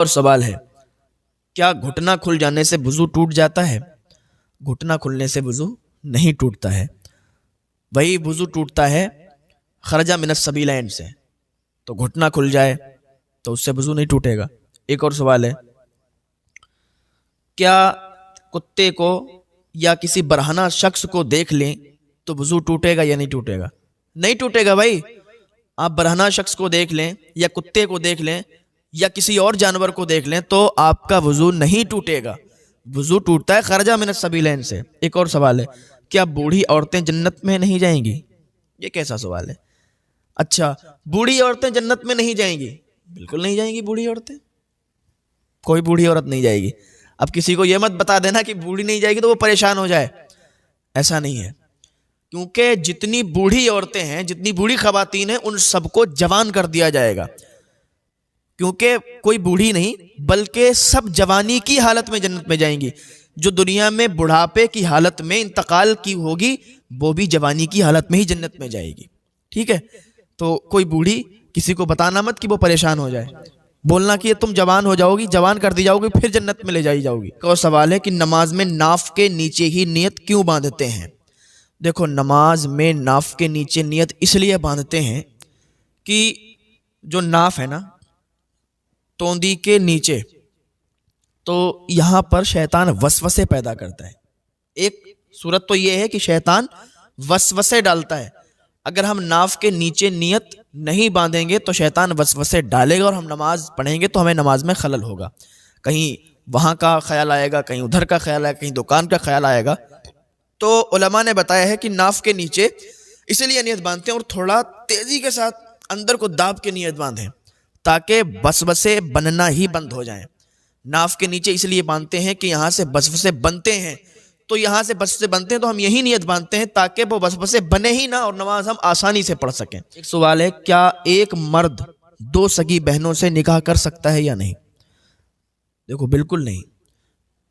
اور سوال ہے، کیا گھٹنا کھل جانے سے وضو ٹوٹ جاتا ہے؟ گھٹنا کھلنے سے وضو نہیں ٹوٹتا ہے، وہی وضو ٹوٹتا ہے خرجہ من السبیلین سے، تو گھٹنا کھل جائے تو اس سے وضو نہیں ٹوٹے گا۔ ایک اور سوال ہے، کیا کتے کو یا کسی برہنہ شخص کو دیکھ لیں تو وضو ٹوٹے گا یا نہیں ٹوٹے گا؟ نہیں ٹوٹے گا بھائی۔ آپ برہنہ شخص کو دیکھ لیں یا کتے کو دیکھ لیں یا کسی اور جانور کو دیکھ لیں تو آپ کا وضو نہیں ٹوٹے گا، وضو ٹوٹتا ہے خرجہ من السبیلین سے۔ ایک اور سوال ہے، کیا بوڑھی عورتیں جنت میں نہیں جائیں گی؟ یہ کیسا سوال ہے؟ اچھا، بوڑھی عورتیں جنت میں نہیں جائیں گی؟ بالکل نہیں جائیں گی بوڑھی عورتیں، کوئی بوڑھی عورت نہیں جائے گی۔ اب کسی کو یہ مت بتا دینا کہ بوڑھی نہیں جائے گی تو وہ پریشان ہو جائے، ایسا نہیں ہے، کیونکہ جتنی بوڑھی عورتیں ہیں، جتنی بوڑھی خواتین ہیں، ان سب کو جوان کر دیا جائے گا، کیونکہ کوئی بوڑھی نہیں بلکہ سب جوانی کی حالت میں جنت میں جائیں گی۔ جو دنیا میں بڑھاپے کی حالت میں انتقال کی ہوگی وہ بھی جوانی کی حالت میں ہی جنت میں جائے گی، ٹھیک ہے؟ تو کوئی بوڑھی کسی کو بتانا مت کہ وہ پریشان ہو جائے، بولنا کہ تم جوان ہو جاؤ گی، جوان کر دی جاؤ گی، پھر جنت میں لے جائی جاؤ گی۔ ایک اور سوال ہے کہ نماز میں ناف کے نیچے ہی نیت کیوں باندھتے ہیں؟ دیکھو، نماز میں ناف کے نیچے نیت اس لیے باندھتے ہیں کہ جو ناف ہے نا، توندی کے نیچے، تو یہاں پر شیطان وسوسے پیدا کرتا ہے۔ ایک صورت تو یہ ہے کہ شیطان وسوسے ڈالتا ہے، اگر ہم ناف کے نیچے نیت نہیں باندھیں گے تو شیطان وسوسے ڈالے گا اور ہم نماز پڑھیں گے تو ہمیں نماز میں خلل ہوگا، کہیں وہاں کا خیال آئے گا، کہیں ادھر کا خیال آئے گا، کہیں دکان کا خیال آئے گا۔ تو علماء نے بتایا ہے کہ ناف کے نیچے اس لیے نیت باندھتے ہیں اور تھوڑا تیزی کے ساتھ اندر کو داب کے نیت باندھیں تاکہ وسوسے بننا ہی بند ہو جائیں۔ ناف کے نیچے اس لیے باندھتے ہیں کہ یہاں سے وسوسے بنتے ہیں، تو یہاں سے وسوسے بنتے ہیں تو ہم یہی نیت باندھتے ہیں تاکہ وہ وسوسے بنے ہی نہ اور نماز ہم آسانی سے پڑھ سکیں۔ ایک سوال ہے، کیا ایک مرد 2 سگی بہنوں سے نکاح کر سکتا ہے یا نہیں؟ دیکھو، بالکل نہیں۔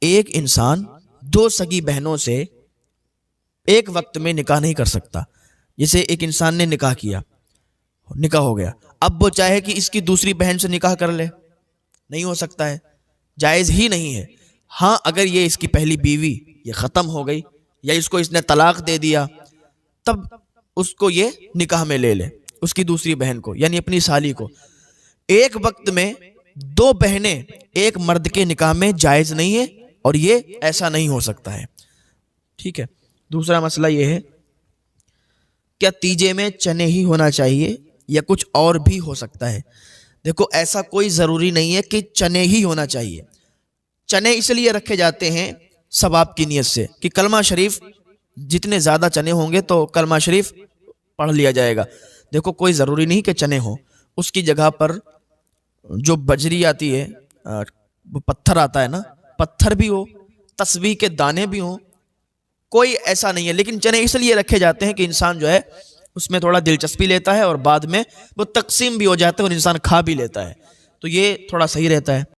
ایک انسان 2 سگی بہنوں سے ایک وقت میں نکاح نہیں کر سکتا۔ جیسے ایک انسان نے نکاح کیا، نکاح ہو گیا، اب وہ چاہے کہ اس کی دوسری بہن سے نکاح کر لے، نہیں ہو سکتا ہے، جائز ہی نہیں ہے۔ ہاں، اگر یہ اس کی پہلی بیوی یہ ختم ہو گئی یا اس کو اس نے طلاق دے دیا، تب اس کو یہ نکاح میں لے لے، اس کی دوسری بہن کو، یعنی اپنی سالی کو۔ ایک وقت میں 2 بہنیں ایک مرد کے نکاح میں جائز نہیں ہے اور یہ ایسا نہیں ہو سکتا ہے، ٹھیک ہے؟ دوسرا مسئلہ یہ ہے، کیا تیجے میں چنے ہی ہونا چاہیے یا کچھ اور بھی ہو سکتا ہے؟ دیکھو، ایسا کوئی ضروری نہیں ہے کہ چنے ہی ہونا چاہیے۔ چنے اس لیے رکھے جاتے ہیں ثواب کی نیت سے کہ کلمہ شریف جتنے زیادہ چنے ہوں گے تو کلمہ شریف پڑھ لیا جائے گا۔ دیکھو، کوئی ضروری نہیں کہ چنے ہوں، اس کی جگہ پر جو بجری آتی ہے، وہ پتھر آتا ہے نا، پتھر بھی ہو، تسبیح کے دانے بھی ہوں، کوئی ایسا نہیں ہے، لیکن چنے اس لیے رکھے جاتے ہیں کہ انسان جو ہے اس میں تھوڑا دلچسپی لیتا ہے اور بعد میں وہ تقسیم بھی ہو جاتا ہے اور انسان کھا بھی لیتا ہے، تو یہ تھوڑا صحیح رہتا ہے۔